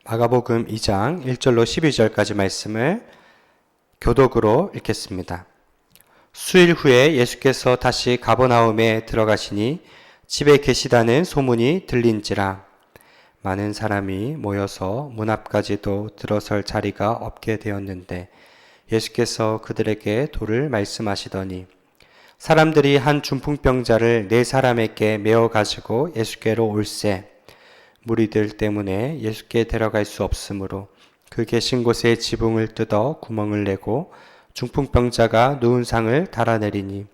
마가복음 2장 1절로 12절까지 말씀을 교독으로 읽겠습니다. 수일 후에 예수께서 다시 가버나움에 들어가시니 집에 계시다는 소문이 들린지라 많은 사람이 모여서 문 앞까지도 들어설 자리가 없게 되었는데 예수께서 그들에게 도를 말씀하시더니 사람들이 한 중풍병자를 4사람에게 메어 가지고 예수께로 올세 무리들 때문에 예수께 데려갈 수 없으므로 그 계신 곳에 지붕을 뜯어 구멍을 내고 중풍병자가 누운 상을 달아내리니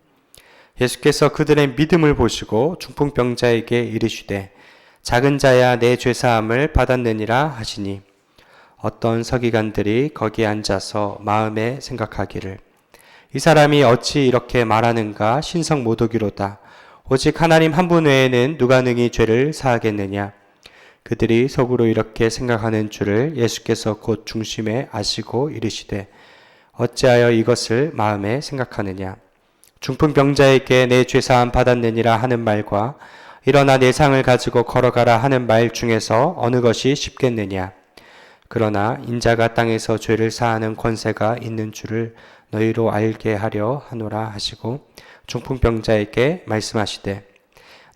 예수께서 그들의 믿음을 보시고 중풍병자에게 이르시되 작은 자야 내 죄사함을 받았느니라 하시니 어떤 서기관들이 거기에 앉아서 마음에 생각하기를 이 사람이 어찌 이렇게 말하는가 신성 모독이로다. 오직 하나님 한 분 외에는 누가 능히 죄를 사하겠느냐. 그들이 속으로 이렇게 생각하는 줄을 예수께서 곧 중심에 아시고 이르시되 어찌하여 이것을 마음에 생각하느냐. 중풍병자에게 내 죄사함 받았느니라 하는 말과 일어나 내 상을 가지고 걸어가라 하는 말 중에서 어느 것이 쉽겠느냐. 그러나 인자가 땅에서 죄를 사하는 권세가 있는 줄을 너희로 알게 하려 하노라 하시고 중풍병자에게 말씀하시되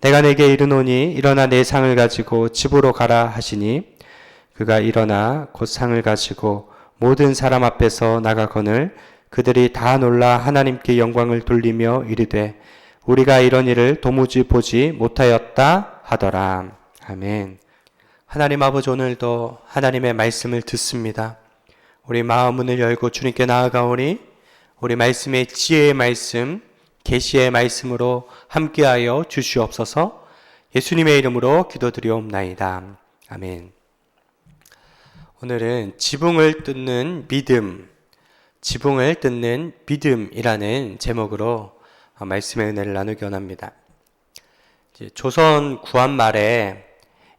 내가 내게 이르노니 일어나 내 상을 가지고 집으로 가라 하시니 그가 일어나 곧 상을 가지고 모든 사람 앞에서 나가거늘 그들이 다 놀라 하나님께 영광을 돌리며 이르되 우리가 이런 일을 도무지 보지 못하였다 하더라. 아멘. 하나님 아버지, 오늘도 하나님의 말씀을 듣습니다. 우리 마음 문을 열고 주님께 나아가오니 우리 말씀의 지혜의 말씀, 계시의 말씀으로 함께하여 주시옵소서. 예수님의 이름으로 기도드리옵나이다. 아멘. 오늘은 지붕을 뜯는 믿음, 지붕을 뜯는 믿음이라는 제목으로 말씀의 은혜를 나누기 원합니다. 조선 구한말에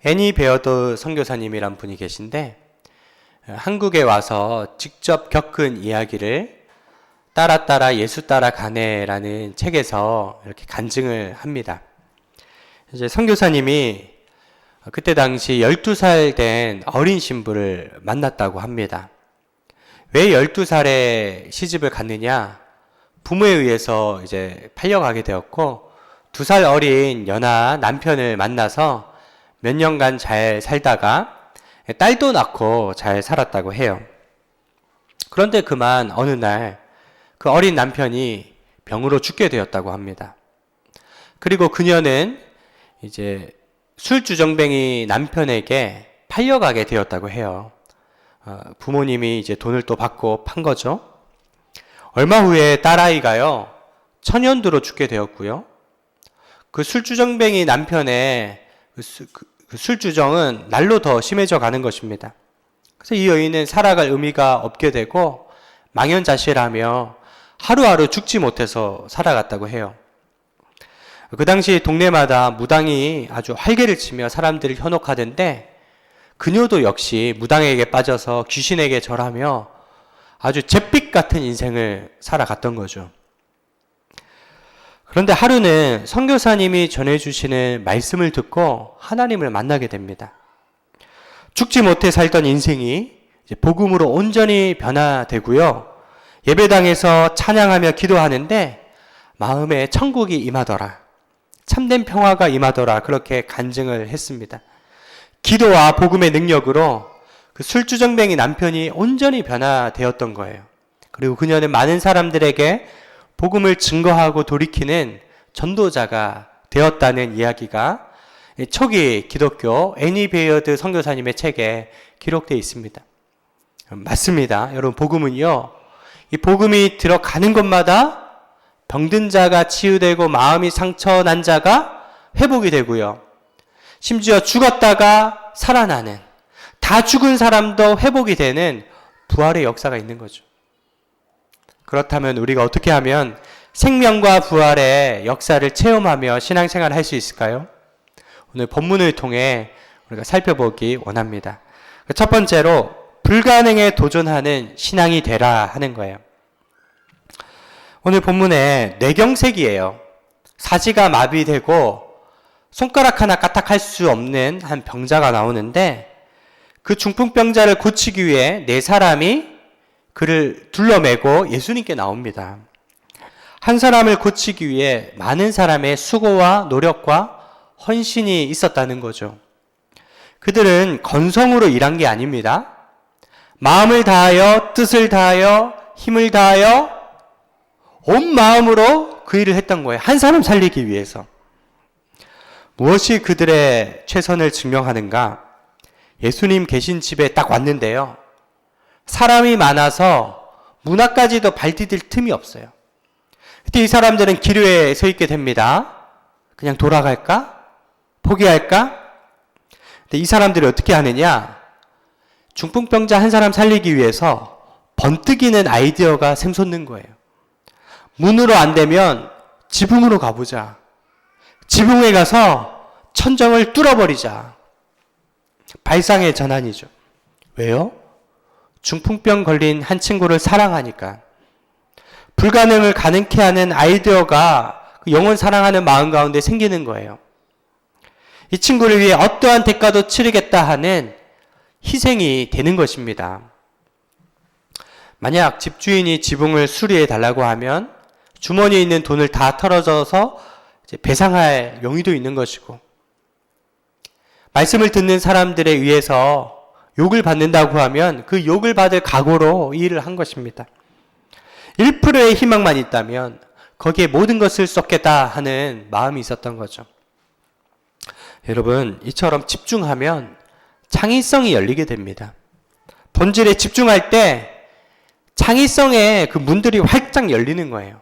애니 베어드 선교사님이란 분이 계신데 한국에 와서 직접 겪은 이야기를 따라 예수 따라가네라는 책에서 이렇게 간증을 합니다. 이제 선교사님이 그때 당시 12살 된 어린 신부를 만났다고 합니다. 왜 12살에 시집을 갔느냐? 부모에 의해서 이제 팔려가게 되었고 2살 어린 연하 남편을 만나서 몇 년간 잘 살다가 딸도 낳고 잘 살았다고 해요. 그런데 그만 어느 날 그 어린 남편이 병으로 죽게 되었다고 합니다. 그리고 그녀는 이제 술주정뱅이 남편에게 팔려가게 되었다고 해요. 부모님이 이제 돈을 또 받고 판 거죠. 얼마 후에 딸아이가요, 천연두로 죽게 되었고요. 그 술주정뱅이 남편의 그 술주정은 날로 더 심해져 가는 것입니다. 그래서 이 여인은 살아갈 의미가 없게 되고 망연자실하며 하루하루 죽지 못해서 살아갔다고 해요. 그 당시 동네마다 무당이 아주 활개를 치며 사람들을 현혹하던데 그녀도 역시 무당에게 빠져서 귀신에게 절하며 아주 잿빛 같은 인생을 살아갔던 거죠. 그런데 하루는 선교사님이 전해주시는 말씀을 듣고 하나님을 만나게 됩니다. 죽지 못해 살던 인생이 이제 복음으로 온전히 변화되고요. 예배당에서 찬양하며 기도하는데 마음에 천국이 임하더라. 참된 평화가 임하더라. 그렇게 간증을 했습니다. 기도와 복음의 능력으로 그 술주정뱅이 남편이 온전히 변화되었던 거예요. 그리고 그녀는 많은 사람들에게 복음을 증거하고 돌이키는 전도자가 되었다는 이야기가 초기 기독교 애니 베어드 선교사님의 책에 기록되어 있습니다. 맞습니다. 여러분, 복음은요, 이 복음이 들어가는 곳마다 병든 자가 치유되고 마음이 상처난 자가 회복이 되고요. 심지어 죽었다가 살아나는, 다 죽은 사람도 회복이 되는 부활의 역사가 있는 거죠. 그렇다면 우리가 어떻게 하면 생명과 부활의 역사를 체험하며 신앙생활을 할 수 있을까요? 오늘 본문을 통해 우리가 살펴보기 원합니다. 첫 번째로 불가능에 도전하는 신앙이 되라 하는 거예요. 오늘 본문에 뇌경색이에요. 사지가 마비되고 손가락 하나 까딱할 수 없는 한 병자가 나오는데 그 중풍병자를 고치기 위해 네 사람이 그를 둘러매고 예수님께 나옵니다. 한 사람을 고치기 위해 많은 사람의 수고와 노력과 헌신이 있었다는 거죠. 그들은 건성으로 일한 게 아닙니다. 마음을 다하여, 뜻을 다하여, 힘을 다하여 온 마음으로 그 일을 했던 거예요. 한 사람 살리기 위해서. 무엇이 그들의 최선을 증명하는가? 예수님 계신 집에 딱 왔는데요. 사람이 많아서 문 앞까지도 발 디딜 틈이 없어요. 그때 이 사람들은 길 위에 서 있게 됩니다. 그냥 돌아갈까? 포기할까? 근데 이 사람들이 어떻게 하느냐? 중풍병자 한 사람 살리기 위해서 번뜩이는 아이디어가 샘솟는 거예요. 문으로 안 되면 지붕으로 가보자. 지붕에 가서 천정을 뚫어버리자. 발상의 전환이죠. 왜요? 중풍병 걸린 한 친구를 사랑하니까. 불가능을 가능케 하는 아이디어가 영혼 사랑하는 마음 가운데 생기는 거예요. 이 친구를 위해 어떠한 대가도 치르겠다 하는 희생이 되는 것입니다. 만약 집주인이 지붕을 수리해 달라고 하면 주머니에 있는 돈을 다 털어줘서 배상할 용의도 있는 것이고, 말씀을 듣는 사람들에 의해서 욕을 받는다고 하면 그 욕을 받을 각오로 이 일을 한 것입니다. 1%의 희망만 있다면 거기에 모든 것을 쏟겠다 하는 마음이 있었던 거죠. 여러분, 이처럼 집중하면 창의성이 열리게 됩니다. 본질에 집중할 때 창의성의 그 문들이 활짝 열리는 거예요.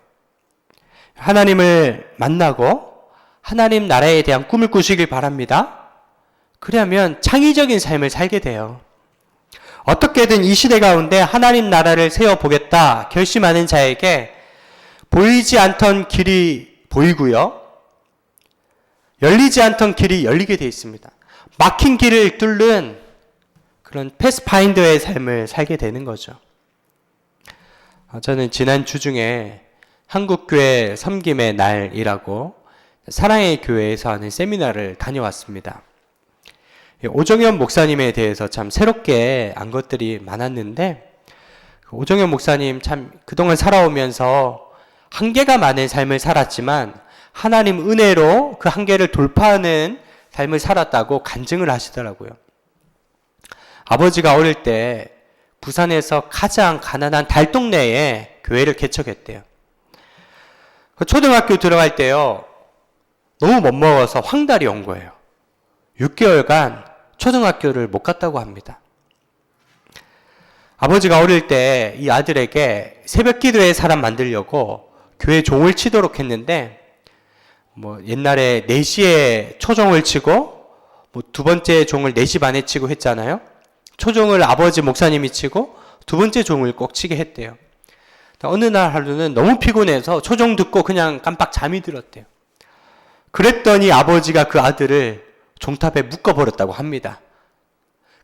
하나님을 만나고 하나님 나라에 대한 꿈을 꾸시길 바랍니다. 그러면 창의적인 삶을 살게 돼요. 어떻게든 이 시대 가운데 하나님 나라를 세워보겠다 결심하는 자에게 보이지 않던 길이 보이고요. 열리지 않던 길이 열리게 되어 있습니다. 막힌 길을 뚫는 그런 패스파인더의 삶을 살게 되는 거죠. 저는 지난 주 중에 한국교회 섬김의 날이라고 사랑의 교회에서 하는 세미나를 다녀왔습니다. 오정현 목사님에 대해서 참 새롭게 안 것들이 많았는데, 오정현 목사님 참 그동안 살아오면서 한계가 많은 삶을 살았지만 하나님 은혜로 그 한계를 돌파하는 삶을 살았다고 간증을 하시더라고요. 아버지가 어릴 때 부산에서 가장 가난한 달동네에 교회를 개척했대요. 초등학교 들어갈 때요, 너무 못 먹어서 황달이 온 거예요. 6개월간 초등학교를 못 갔다고 합니다. 아버지가 어릴 때 이 아들에게 새벽 기도의 사람 만들려고 교회 종을 치도록 했는데, 옛날에 4시에 초종을 치고, 두 번째 종을 4시 반에 치고 했잖아요. 초종을 아버지 목사님이 치고, 두 번째 종을 꼭 치게 했대요. 어느 날 하루는 너무 피곤해서 초종 듣고 그냥 깜빡 잠이 들었대요. 그랬더니 아버지가 그 아들을 종탑에 묶어버렸다고 합니다.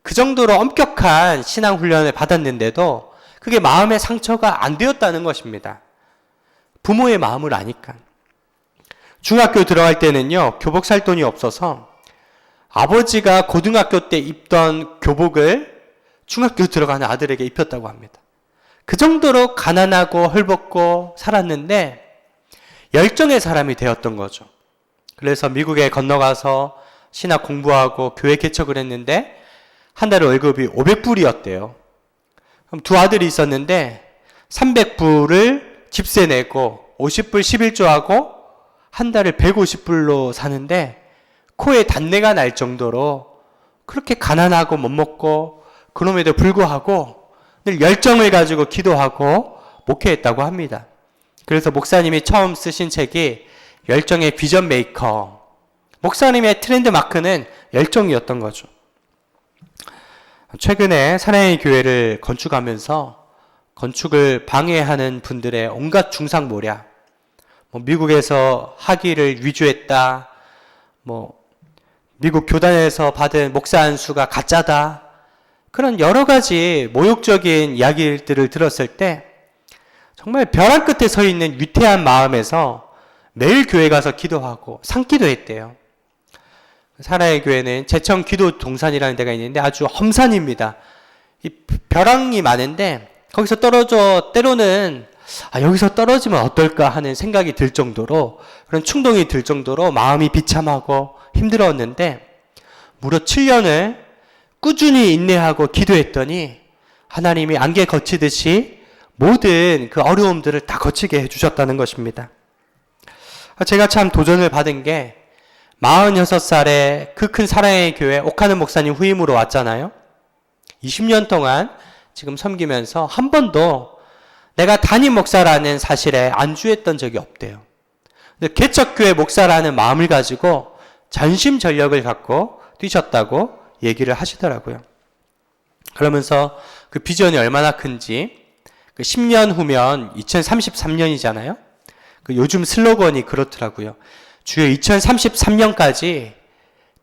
그 정도로 엄격한 신앙훈련을 받았는데도 그게 마음의 상처가 안 되었다는 것입니다. 부모의 마음을 아니까. 중학교 들어갈 때는요, 교복 살 돈이 없어서 아버지가 고등학교 때 입던 교복을 중학교 들어가는 아들에게 입혔다고 합니다. 그 정도로 가난하고 헐벗고 살았는데 열정의 사람이 되었던 거죠. 그래서 미국에 건너가서 신학 공부하고 교회 개척을 했는데 한 달에 월급이 500불이었대요. 그럼 두 아들이 있었는데 300불을 집세 내고 50불 11조하고 한 달을 150불로 사는데 코에 단내가 날 정도로 그렇게 가난하고 못 먹고 그럼에도 불구하고 늘 열정을 가지고 기도하고 목회했다고 합니다. 그래서 목사님이 처음 쓰신 책이 열정의 비전 메이커. 목사님의 트렌드 마크는 열정이었던 거죠. 최근에 사랑의 교회를 건축하면서 건축을 방해하는 분들의 온갖 중상모략, 미국에서 학위를 위조했다, 미국 교단에서 받은 목사 안수가 가짜다, 그런 여러 가지 모욕적인 이야기들을 들었을 때 정말 벼랑 끝에 서 있는 위태한 마음에서 매일 교회 가서 기도하고 산기도 했대요. 사라의 교회는 제천 기도 동산이라는 데가 있는데 아주 험산입니다. 이 벼랑이 많은데 거기서 떨어져 때로는 여기서 떨어지면 어떨까 하는 생각이 들 정도로, 그런 충동이 들 정도로 마음이 비참하고 힘들었는데 무려 7년을 꾸준히 인내하고 기도했더니 하나님이 안개 거치듯이 모든 그 어려움들을 다 거치게 해주셨다는 것입니다. 제가 참 도전을 받은 게 46살에 그 큰 사랑의 교회 옥하는 목사님 후임으로 왔잖아요. 20년 동안 지금 섬기면서 한 번도 내가 담임 목사라는 사실에 안주했던 적이 없대요. 개척교회 목사라는 마음을 가지고 전심전력을 갖고 뛰셨다고 얘기를 하시더라고요. 그러면서 그 비전이 얼마나 큰지, 그 10년 후면 2033년이잖아요. 그 요즘 슬로건이 그렇더라고요. 주여 2033년까지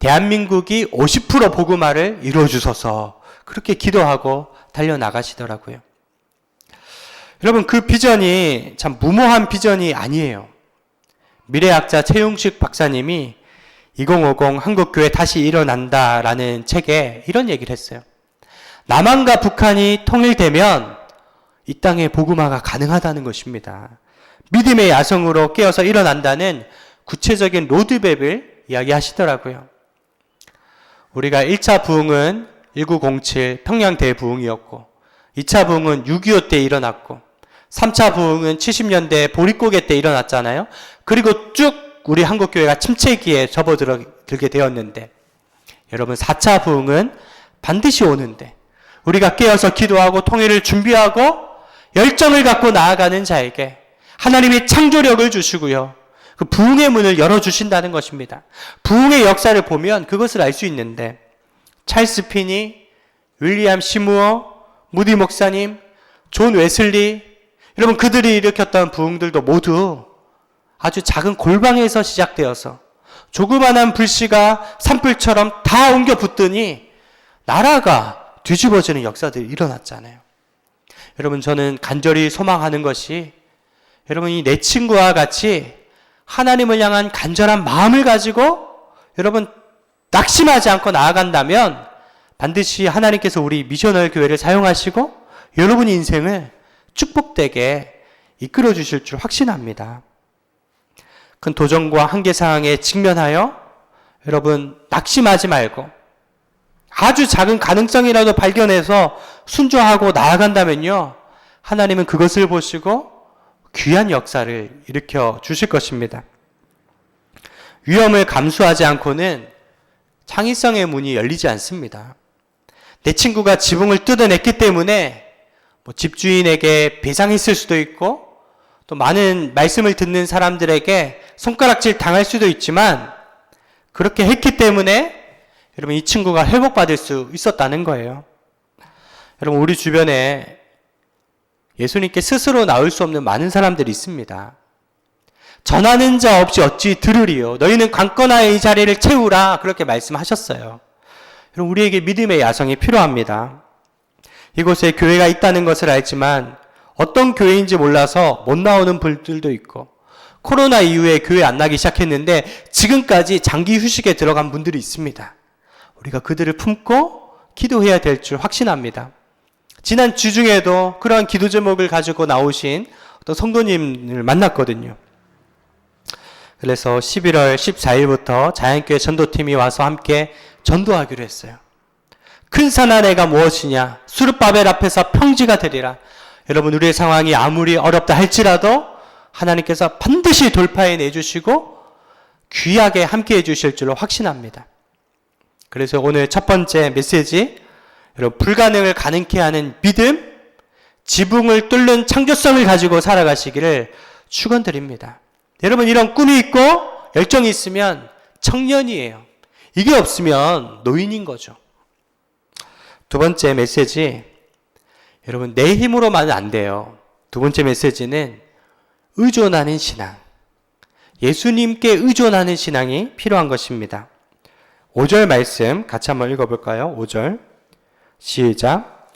대한민국이 50% 복음화를 이루어주소서, 그렇게 기도하고 달려나가시더라고요. 여러분, 그 비전이 참 무모한 비전이 아니에요. 미래학자 최용식 박사님이 2050 한국교회 다시 일어난다라는 책에 이런 얘기를 했어요. 남한과 북한이 통일되면 이 땅에 복음화가 가능하다는 것입니다. 믿음의 야성으로 깨어서 일어난다는 구체적인 로드맵을 이야기하시더라고요. 우리가 1차 부흥은 1907 평양 대부흥이었고, 2차 부흥은 6.25 때 일어났고, 3차 부흥은 70년대 보릿고개 때 일어났잖아요. 그리고 쭉 우리 한국교회가 침체기에 접어들게 되었는데, 여러분 4차 부흥은 반드시 오는데 우리가 깨어서 기도하고 통일을 준비하고 열정을 갖고 나아가는 자에게 하나님이 창조력을 주시고요, 그 부흥의 문을 열어주신다는 것입니다. 부흥의 역사를 보면 그것을 알 수 있는데, 찰스 피니, 윌리엄 시무어, 무디 목사님, 존 웨슬리, 여러분 그들이 일으켰던 부흥들도 모두 아주 작은 골방에서 시작되어서 조그만한 불씨가 산불처럼 다 옮겨 붙더니 나라가 뒤집어지는 역사들이 일어났잖아요. 여러분, 저는 간절히 소망하는 것이, 여러분이 내 친구와 같이 하나님을 향한 간절한 마음을 가지고 여러분 낙심하지 않고 나아간다면 반드시 하나님께서 우리 미셔널 교회를 사용하시고 여러분 인생을 축복되게 이끌어 주실 줄 확신합니다. 큰 도전과 한계 상황에 직면하여 여러분 낙심하지 말고 아주 작은 가능성이라도 발견해서 순종하고 나아간다면요, 하나님은 그것을 보시고 귀한 역사를 일으켜 주실 것입니다. 위험을 감수하지 않고는 창의성의 문이 열리지 않습니다. 내 친구가 지붕을 뜯어냈기 때문에 집주인에게 배상했을 수도 있고, 또 많은 말씀을 듣는 사람들에게 손가락질 당할 수도 있지만, 그렇게 했기 때문에 여러분 이 친구가 회복받을 수 있었다는 거예요. 여러분, 우리 주변에 예수님께 스스로 나올 수 없는 많은 사람들이 있습니다. 전하는 자 없이 어찌 들으리요. 너희는 강건하여 이 자리를 채우라. 그렇게 말씀하셨어요. 여러분, 우리에게 믿음의 야성이 필요합니다. 이곳에 교회가 있다는 것을 알지만 어떤 교회인지 몰라서 못 나오는 분들도 있고, 코로나 이후에 교회 안 나기 시작했는데 지금까지 장기 휴식에 들어간 분들이 있습니다. 우리가 그들을 품고 기도해야 될 줄 확신합니다. 지난 주 중에도 그러한 기도 제목을 가지고 나오신 어떤 성도님을 만났거든요. 그래서 11월 14일부터 자연교회 전도팀이 와서 함께 전도하기로 했어요. 큰 산 아래가 무엇이냐? 수르바벨 앞에서 평지가 되리라. 여러분, 우리의 상황이 아무리 어렵다 할지라도 하나님께서 반드시 돌파해 내주시고 귀하게 함께 해주실 줄로 확신합니다. 그래서 오늘 첫 번째 메시지, 여러분 불가능을 가능케 하는 믿음, 지붕을 뚫는 창조성을 가지고 살아가시기를 축원드립니다. 여러분, 이런 꿈이 있고 열정이 있으면 청년이에요. 이게 없으면 노인인 거죠. 두 번째 메시지, 여러분 내 힘으로만은 안 돼요. 두 번째 메시지는 의존하는 신앙, 예수님께 의존하는 신앙이 필요한 것입니다. 5절 말씀 같이 한번 읽어볼까요? 5절 시작.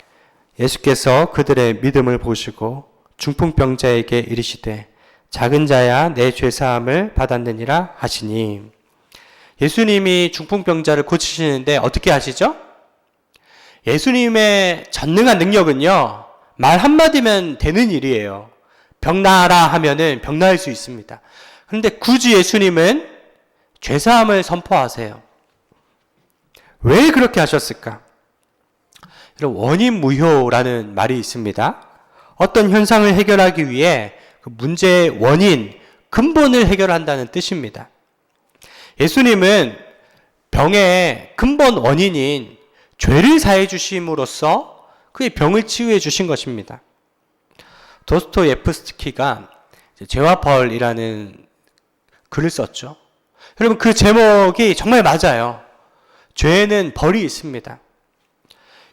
예수께서 그들의 믿음을 보시고 중풍병자에게 이르시되 작은 자야 내 죄사함을 받았느니라 하시니. 예수님이 중풍병자를 고치시는데 어떻게 하시죠? 예수님의 전능한 능력은요, 말 한마디면 되는 일이에요. 병 나아라 하면은 병 나을 수 있습니다. 그런데 굳이 예수님은 죄사함을 선포하세요. 왜 그렇게 하셨을까? 원인 무효라는 말이 있습니다. 어떤 현상을 해결하기 위해 그 문제의 원인, 근본을 해결한다는 뜻입니다. 예수님은 병의 근본 원인인 죄를 사해 주심으로써 그의 병을 치유해 주신 것입니다. 도스토예프스키가 죄와 벌이라는 글을 썼죠. 여러분, 그 제목이 정말 맞아요. 죄에는 벌이 있습니다.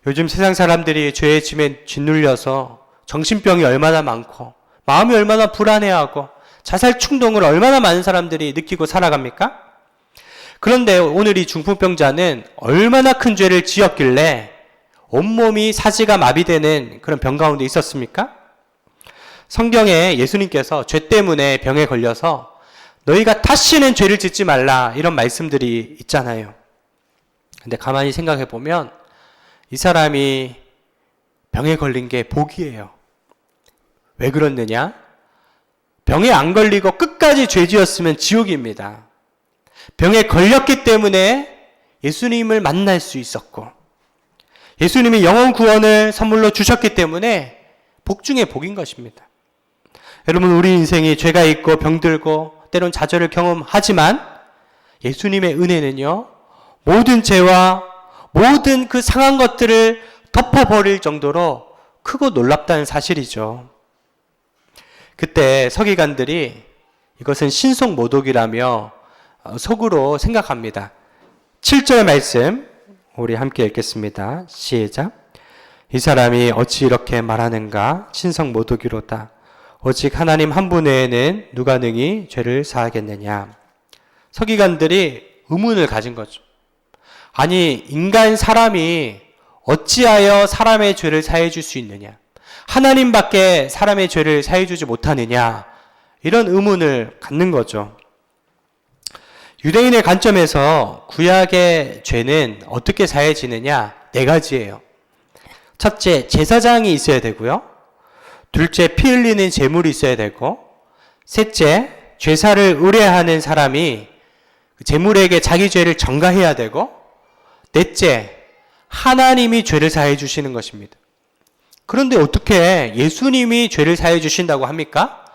요즘 세상 사람들이 죄의 짐에 짓눌려서 정신병이 얼마나 많고 마음이 얼마나 불안해하고 자살 충동을 얼마나 많은 사람들이 느끼고 살아갑니까? 그런데 오늘 이 중풍병자는 얼마나 큰 죄를 지었길래 온몸이 사지가 마비되는 그런 병 가운데 있었습니까? 성경에 예수님께서 죄 때문에 병에 걸려서 너희가 다시는 죄를 짓지 말라 이런 말씀들이 있잖아요. 근데 가만히 생각해 보면 이 사람이 병에 걸린 게 복이에요. 왜 그렇느냐? 병에 안 걸리고 끝까지 죄 지었으면 지옥입니다. 병에 걸렸기 때문에 예수님을 만날 수 있었고 예수님이 영혼 구원을 선물로 주셨기 때문에 복 중에 복인 것입니다. 여러분, 우리 인생이 죄가 있고 병들고 때론 좌절을 경험하지만 예수님의 은혜는요, 모든 죄와 모든 그 상한 것들을 덮어버릴 정도로 크고 놀랍다는 사실이죠. 그때 서기관들이 이것은 신속모독이라며 속으로 생각합니다. 7절 말씀 우리 함께 읽겠습니다. 시작. 이 사람이 어찌 이렇게 말하는가? 신성모독이로다. 오직 하나님 한 분 외에는 누가 능히 죄를 사하겠느냐. 서기관들이 의문을 가진 거죠. 아니, 인간 사람이 어찌하여 사람의 죄를 사해 줄 수 있느냐? 하나님밖에 사람의 죄를 사해 주지 못하느냐? 이런 의문을 갖는 거죠. 유대인의 관점에서 구약의 죄는 어떻게 사해지느냐? 4가지예요. 첫째, 제사장이 있어야 되고요. 둘째, 피 흘리는 제물이 있어야 되고, 셋째, 죄사를 의뢰하는 사람이 제물에게 자기 죄를 전가해야 되고, 넷째, 하나님이 죄를 사해 주시는 것입니다. 그런데 어떻게 예수님이 죄를 사해 주신다고 합니까?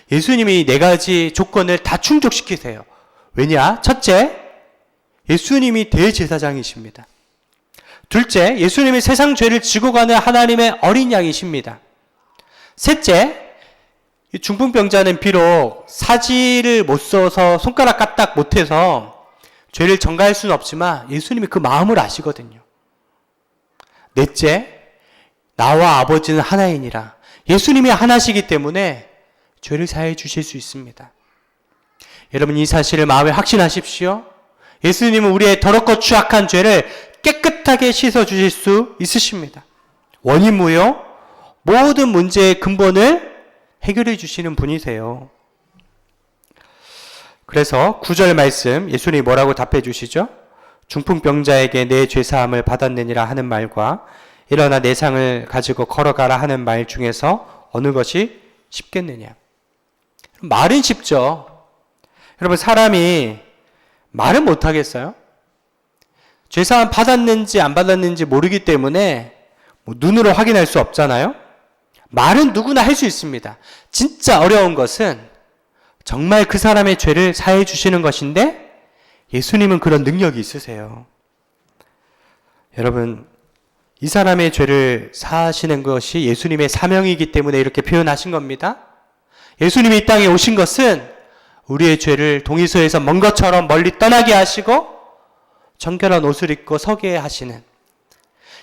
예수님이 4가지 조건을 다 충족시키세요. 왜냐? 첫째, 예수님이 대제사장이십니다. 둘째, 예수님이 세상 죄를 지고 가는 하나님의 어린 양이십니다. 셋째, 중풍병자는 비록 사지를 못 써서 손가락 까딱 못해서 죄를 전가할 수는 없지만 예수님이 그 마음을 아시거든요. 넷째, 나와 아버지는 하나이니라. 예수님이 하나시기 때문에 죄를 사해 주실 수 있습니다. 여러분, 이 사실을 마음에 확신하십시오. 예수님은 우리의 더럽고 추악한 죄를 깨끗하게 씻어 주실 수 있으십니다. 원인 무효, 모든 문제의 근본을 해결해 주시는 분이세요. 그래서 9절 말씀 예수님이 뭐라고 답해 주시죠? 중풍병자에게 내 죄사함을 받았느니라 하는 말과 일어나 내 상을 가지고 걸어가라 하는 말 중에서 어느 것이 쉽겠느냐? 말은 쉽죠. 여러분, 사람이 말은 못하겠어요? 죄사함 받았는지 안 받았는지 모르기 때문에 눈으로 확인할 수 없잖아요? 말은 누구나 할 수 있습니다. 진짜 어려운 것은 정말 그 사람의 죄를 사해 주시는 것인데 예수님은 그런 능력이 있으세요. 여러분, 이 사람의 죄를 사하시는 것이 예수님의 사명이기 때문에 이렇게 표현하신 겁니다. 예수님이 이 땅에 오신 것은 우리의 죄를 동이서에서 먼 것처럼 멀리 떠나게 하시고 정결한 옷을 입고 서게 하시는,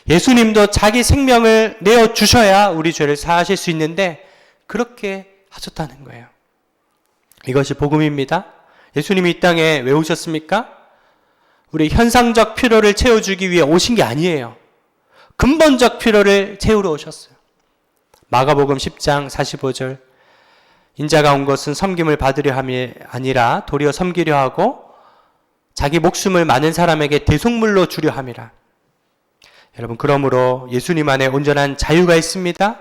예수님도 자기 생명을 내어주셔야 우리 죄를 사하실 수 있는데 그렇게 하셨다는 거예요. 이것이 복음입니다. 예수님이 이 땅에 왜 오셨습니까? 우리 현상적 필요를 채워주기 위해 오신 게 아니에요. 근본적 필요를 채우러 오셨어요. 마가복음 10장 45절, 인자가 온 것은 섬김을 받으려 함이 아니라 도리어 섬기려 하고 자기 목숨을 많은 사람에게 대속물로 주려 함이라. 여러분, 그러므로 예수님 안에 온전한 자유가 있습니다.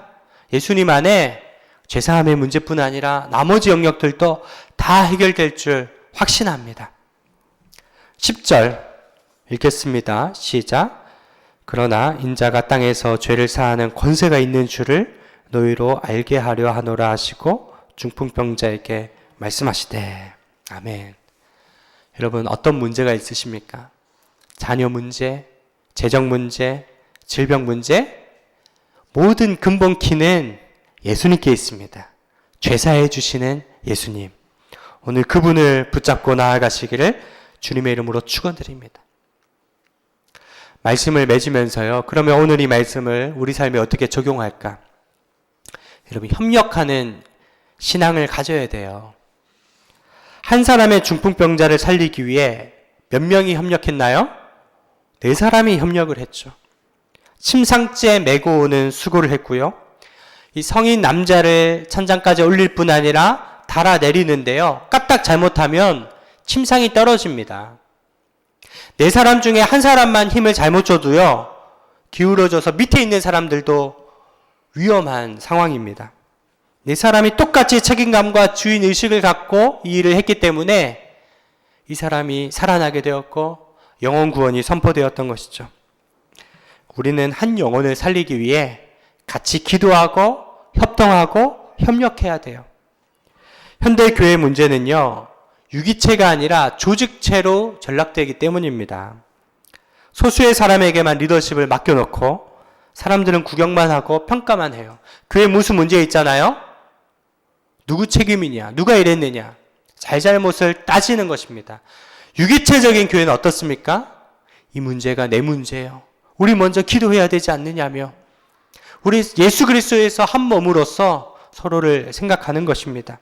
예수님 안에 죄사함의 문제뿐 아니라 나머지 영역들도 다 해결될 줄 확신합니다. 10절 읽겠습니다. 시작. 그러나 인자가 땅에서 죄를 사하는 권세가 있는 줄을 너희로 알게 하려 하노라 하시고 중풍병자에게 말씀하시되. 아멘. 여러분, 어떤 문제가 있으십니까? 자녀 문제, 재정 문제, 질병 문제, 모든 근본 키는 예수님께 있습니다. 죄사해 주시는 예수님. 오늘 그분을 붙잡고 나아가시기를 주님의 이름으로 축원드립니다. 말씀을 맺으면서요. 그러면 오늘 이 말씀을 우리 삶에 어떻게 적용할까? 여러분, 협력하는 신앙을 가져야 돼요. 한 사람의 중풍병자를 살리기 위해 몇 명이 협력했나요? 4사람이 협력을 했죠. 침상째 메고 오는 수고를 했고요. 이 성인 남자를 천장까지 올릴 뿐 아니라 달아내리는데요. 까딱 잘못하면 침상이 떨어집니다. 4사람 중에 한 사람만 힘을 잘못 줘도요. 기울어져서 밑에 있는 사람들도 위험한 상황입니다. 4사람이 똑같이 책임감과 주인의식을 갖고 이 일을 했기 때문에 이 사람이 살아나게 되었고 영혼 구원이 선포되었던 것이죠. 우리는 한 영혼을 살리기 위해 같이 기도하고 협동하고 협력해야 돼요. 현대 교회 문제는요, 유기체가 아니라 조직체로 전락되기 때문입니다. 소수의 사람에게만 리더십을 맡겨놓고 사람들은 구경만 하고 평가만 해요. 교회 무슨 문제 있잖아요? 누구 책임이냐? 누가 이랬느냐? 잘잘못을 따지는 것입니다. 유기체적인 교회는 어떻습니까? 이 문제가 내 문제예요. 우리 먼저 기도해야 되지 않느냐며 우리 예수 그리스도에서 한 몸으로서 서로를 생각하는 것입니다.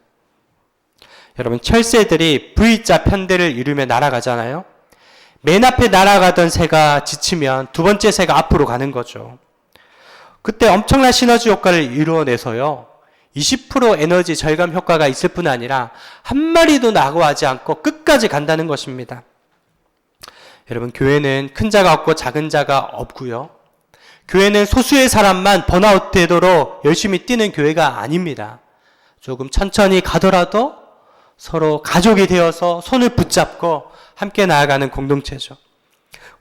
여러분, 철새들이 V자 편대를 이루며 날아가잖아요. 맨 앞에 날아가던 새가 지치면 두 번째 새가 앞으로 가는 거죠. 그때 엄청난 시너지 효과를 이루어내서요. 20% 에너지 절감 효과가 있을 뿐 아니라 한 마리도 낙오하지 않고 끝까지 간다는 것입니다. 여러분, 교회는 큰 자가 없고 작은 자가 없고요. 교회는 소수의 사람만 번아웃 되도록 열심히 뛰는 교회가 아닙니다. 조금 천천히 가더라도 서로 가족이 되어서 손을 붙잡고 함께 나아가는 공동체죠.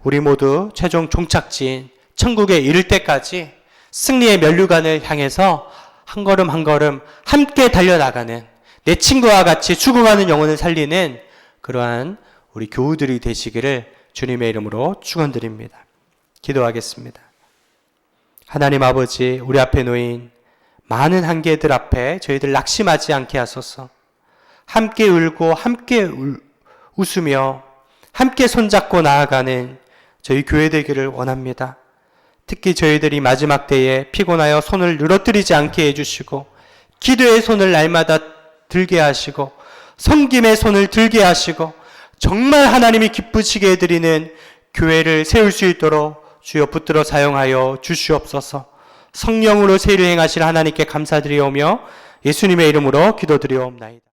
우리 모두 최종 종착지인 천국에 이를 때까지 승리의 면류관을 향해서 한 걸음 한 걸음 함께 달려나가는, 내 친구와 같이 죽어가는 영혼을 살리는 그러한 우리 교우들이 되시기를 주님의 이름으로 축원드립니다. 기도하겠습니다. 하나님 아버지, 우리 앞에 놓인 많은 한계들 앞에 저희들 낙심하지 않게 하소서. 함께 울고 함께 웃으며 함께 손잡고 나아가는 저희 교회 되기를 원합니다. 특히 저희들이 마지막 때에 피곤하여 손을 늘어뜨리지 않게 해주시고 기도의 손을 날마다 들게 하시고 섬김의 손을 들게 하시고 정말 하나님이 기쁘시게 해드리는 교회를 세울 수 있도록 주여 붙들어 사용하여 주시옵소서. 성령으로 세를 행하실 하나님께 감사드리오며 예수님의 이름으로 기도드리옵나이다.